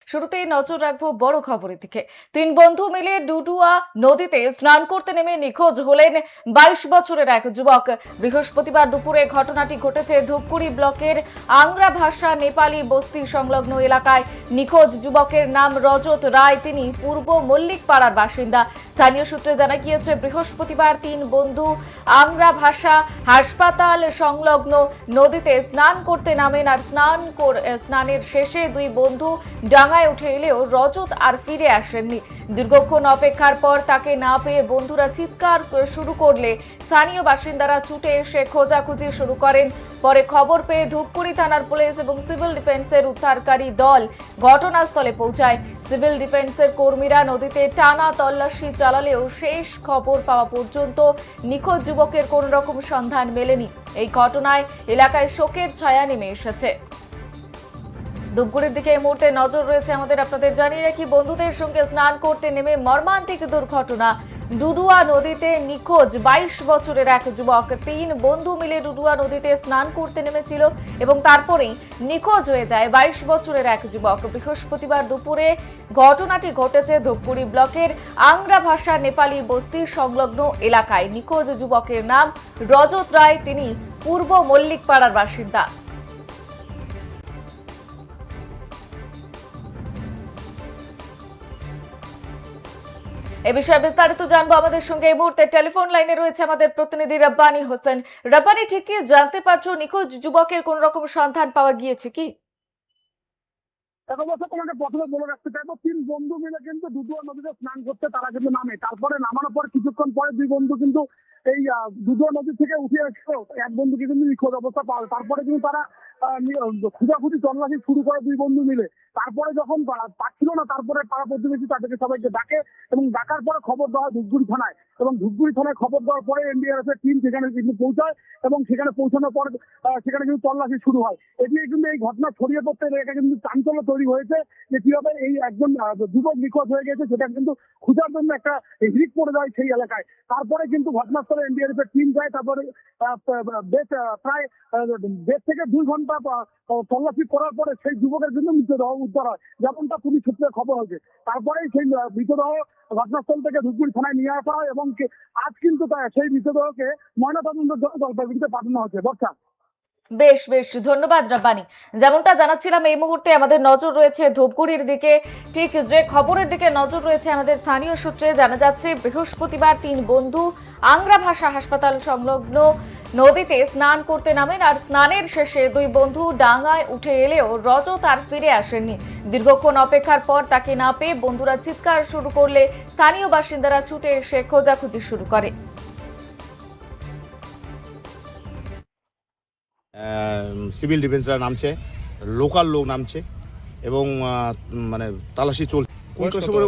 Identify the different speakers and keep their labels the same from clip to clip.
Speaker 1: শুরুতেই নজর রাখবো বড় খবরের দিকে। তিন বন্ধু মিলে ডুডুয়া নদীতে স্নান করতে নেমে নিখোঁজ হলেন 22 বছরের এক যুবক। বৃহস্পতিবার দুপুরে ঘটনাটি ঘটেছে ধূপগুড়ি ব্লকের আংরা ভাষা নেপালি বস্তি সংলগ্ন এলাকায়। নিখোঁজ যুবকের নাম রজত রায়, তিনি পূর্ব মল্লিক পাড়ার বাসিন্দা। স্থানীয় সূত্রে জানা গিয়েছে, বৃহস্পতিবার তিন বন্ধু আংরা ভাষা হাসপাতাল সংলগ্ন নদীতে স্নান করতে নামেন। আর স্নানের শেষে দুই বন্ধু ডাঙায় উঠে এলেও রজত আর ফিরে আসেননি। দীর্ঘক্ষণ অপেক্ষার পর তাকে না পেয়ে বন্ধুরা চিৎকার শুরু করলে স্থানীয় বাসিন্দারা ছুটে এসে খোঁজাখুঁজি শুরু করেন। পরে খবর পেয়ে ধূপগুড়ি থানার পুলিশ এবং সিভিল ডিফেন্সের উদ্ধারকারী দল ঘটনাস্থলে পৌঁছায়। সিভিল ডিফেন্সের কর্মীরা নদীতে টানা তল্লাশি চালালেও শেষ খবর পাওয়া পর্যন্ত নিখোঁজ যুবকের কোন রকম সন্ধান মেলেনি। এই ঘটনায় এলাকায় শোকের ছায়া নেমে এসেছে। ধূপগুড়ির দিকে এই মুহূর্তে নজর রয়েছে আমাদের। আপনাদের জানিয়ে রাখি, বন্ধুদের সঙ্গে স্নান করতে নেমে মর্মান্তিক দুর্ঘটনা। ডুডুয়া নদীতে নিখোঁজ 22 বছরের এক যুবক। তিন বন্ধু মিলে ডুডুয়া নদীতে স্নান করতে নেমেছিল এবং তারপরেই নিখোঁজ হয়ে যায় 22 বছরের এক যুবক। বৃহস্পতিবার দুপুরে ঘটনাটি ঘটেছে ধূপগুড়ি ব্লকের আংরা ভাষা নেপালি বস্তি সংলগ্ন এলাকায়। নিখোঁজ যুবকের নাম রজত রায়, তিনি পূর্ব মল্লিক পাড়ার বাসিন্দা। এ বিষয়ে বিস্তারিত জানবো। আমাদের সঙ্গে এই মুহূর্তে টেলিফোন লাইনে রয়েছে আমাদের প্রতিনিধি রব্বানী হোসেন। রব্বানী, ঠিক কি জানতে পারছো, নিখোঁজ যুবকের কোন রকম সন্ধান পাওয়া গিয়েছে কি?
Speaker 2: তোমাকে প্রথমে বলে রাখতে চাইবো, তিন বন্ধু মিলে কিন্তু ডুডুয়া নদীতে স্নান করতে তারা কিন্তু নামে। তারপরে নামানোর পর কিছুক্ষণ পরে দুই বন্ধু কিন্তু এই ডুডুয়া নদী থেকে উঠে এসে এক বন্ধুকে কিন্তু নিখোঁজ অবস্থা পাওয়া। তারপরে কিন্তু তারা খোঁজাখুঁজি তল্লাশি শুরু করে দুই বন্ধু মিলে। তারপরে যখন পাচ্ছিল না, তারপরে পাড়া প্রতিবেশী তাদেরকে সবাইকে ডাকে এবং ডাকার পরে খবর দেওয়া হয় ধূপগুড়ি থানায়। এবং ধূপগুড়ি থানায় খবর দেওয়ার পরে এনডিআরএফ এর টিম সেখানে কিন্তু পৌঁছায় এবং সেখানে পৌঁছানোর পর সেখানে কিন্তু তল্লাশি শুরু হয়। এটি কিন্তু এই ঘটনা ছড়িয়ে পড়তে এটা কিন্তু চাঞ্চল্য তৈরি হয়েছে যে কিভাবে এই একজন যুবক নিখোঁজ হয়ে গেছে, সেটা কিন্তু খোঁজার জন্য একটা হিড়িক পড়ে যায় সেই এলাকায়। তারপরে কিন্তু ঘটনাস্থলে এনডিআরএফ এর টিম যায়। তারপরে প্রায় 1.5 থেকে 2 ঘন্টা তল্লাশি করার পরে সেই যুবকের কিন্তু মৃতদেহ উদ্ধার হয়, যেমনটা পুলিশ সূত্রে খবর হয়েছে। তারপরে সেই মৃতদেহ ঘটনাস্থল থেকে ধূপগুড়ি থানায় নিয়ে আসা হয় এবং আজ কিন্তু সেই মৃতদেহকে ময়নাতদন্তের জন্য জলপাইগুড়িতে পাঠানো হয়েছে। বর্ষা।
Speaker 1: বেশ বেশ, ধন্যবাদ রব্বানী। যেমনটা জানাচ্ছিলাম, এই মুহূর্তে আমাদের নজর রয়েছে ধূপগুড়ির দিকে। ঠিক যে খবরের দিকে নজর রয়েছে আমাদের স্থানীয় সূত্রে জানা যাচ্ছে, বৃহস্পতিবার তিন বন্ধু আংরা ভাষা হাসপাতাল সংলগ্ন নদীতে স্নান করতে নামেন। আর স্নানের শেষে দুই বন্ধু ডাঙায় উঠে এলেও রজত আর ফিরে আসেননি। দীর্ঘক্ষণ অপেক্ষার পর তাকে না পেয়ে বন্ধুরা চিৎকার শুরু করলে স্থানীয় বাসিন্দারা ছুটে এসে খোঁজাখুঁজি শুরু করে।
Speaker 3: সিভিল ডিফেন্সরা নামছে, লোকাল লোক নামছে এবং মানে তালাশি চলছে।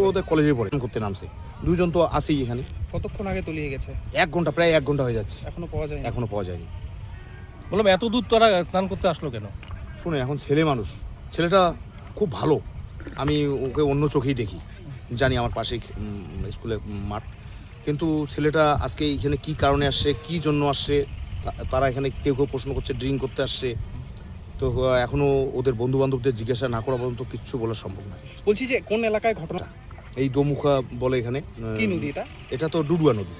Speaker 3: ওদের কলেজে পড়ে করতে নামছে। দুজন তো আসেই এখানে।
Speaker 4: কতক্ষণ আগে তলিয়ে গেছে?
Speaker 3: 1 ঘন্টা, প্রায় 1 ঘন্টা হয়ে যাচ্ছে।
Speaker 4: এখনো পাওয়া যায়নি।
Speaker 5: বললাম, এত দূর তোরা স্নান করতে আসলো কেন?
Speaker 3: শুনে এখন ছেলে মানুষ, ছেলেটা খুব ভালো, আমি ওকে অন্য চোখেই দেখি, জানি আমার পাশে স্কুলের মাঠ। কিন্তু ছেলেটা আজকে এখানে কি কারণে আসছে, কি জন্য আসছে, তারা এখানে কেউ কেউ প্রশ্ন করছে ড্রিঙ্ক করতে আসছে। তো এখনো ওদের বন্ধু বান্ধবদের জিজ্ঞাসা না করা পর্যন্ত কিচ্ছু বলা সম্ভব নয়।
Speaker 4: বলছি যে কোন এলাকায় ঘটনা?
Speaker 3: এই দোমুখা বলে এখানে।
Speaker 4: কি নদী এটা?
Speaker 3: এটা তো ডুডুয়া নদী।